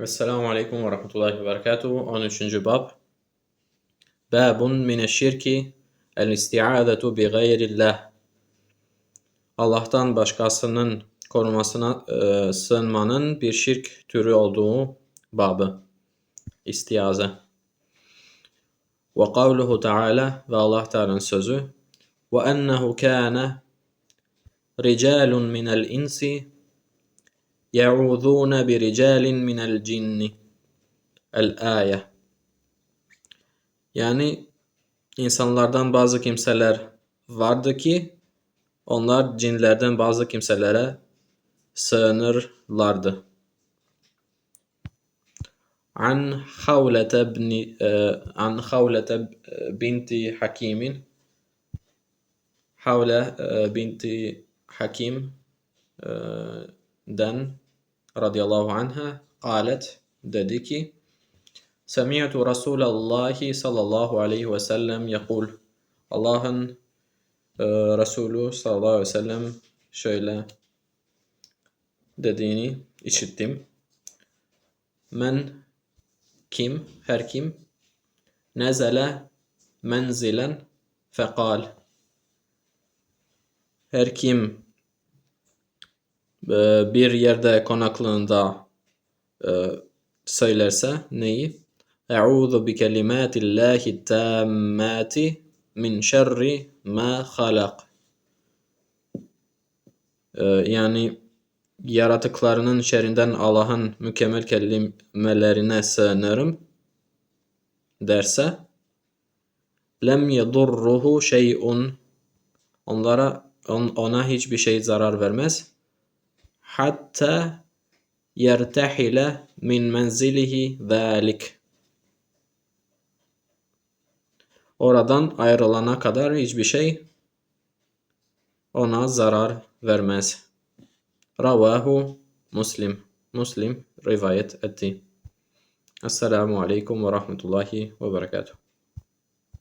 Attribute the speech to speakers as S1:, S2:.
S1: Esselamu Aleyküm ve Rahmetullahi ve Berekatuhu. 13. Bab. Babun mineşşirki el-isti'adetu bi gayrillah. Allah'tan başkasının korumasına sığınmanın bir şirk türü olduğu babı. İstiaze. Ve kavluhu Teala ve Allah Teala'nın sözü. Ve ennehu kâne ricalun minel insi يَعُوذُونَ بِرِجَالٍ مِنَ الْجِنِّ El-Âye. Yani insanlardan bazı kimseler vardı ki onlar cinlerden bazı kimselere sığınırlardı. An Havlete binti Hakimin, Havle binti Hakim den radıyallahu anha qalet, dedi ki, Semi'tu Resulallah sallallahu aleyhi ve sellem yekul. Allah'ın Resulü sallallahu aleyhi ve sellem şöyle dediğini işittim. Men kim, her kim nezele menzilen fekal. Her kim bir yerde konaklığında söylerse neyi? Eûzu bi kelimâtillâhi tâmmâti min şerri mâ halak. Yani yaratıklarının şerrinden Allah'ın mükemmel kelimelerine sığınırım derse, lem yedurruhu şey'un, ona hiçbir şey zarar vermez. Hatta yertehile min menzilihi zâlik. Oradan ayrılana kadar hiçbir şey ona zarar vermez. Ravahu Muslim. Muslim rivayet etti. Esselamu Aleyküm ve Rahmetullahi ve Berekatuhu.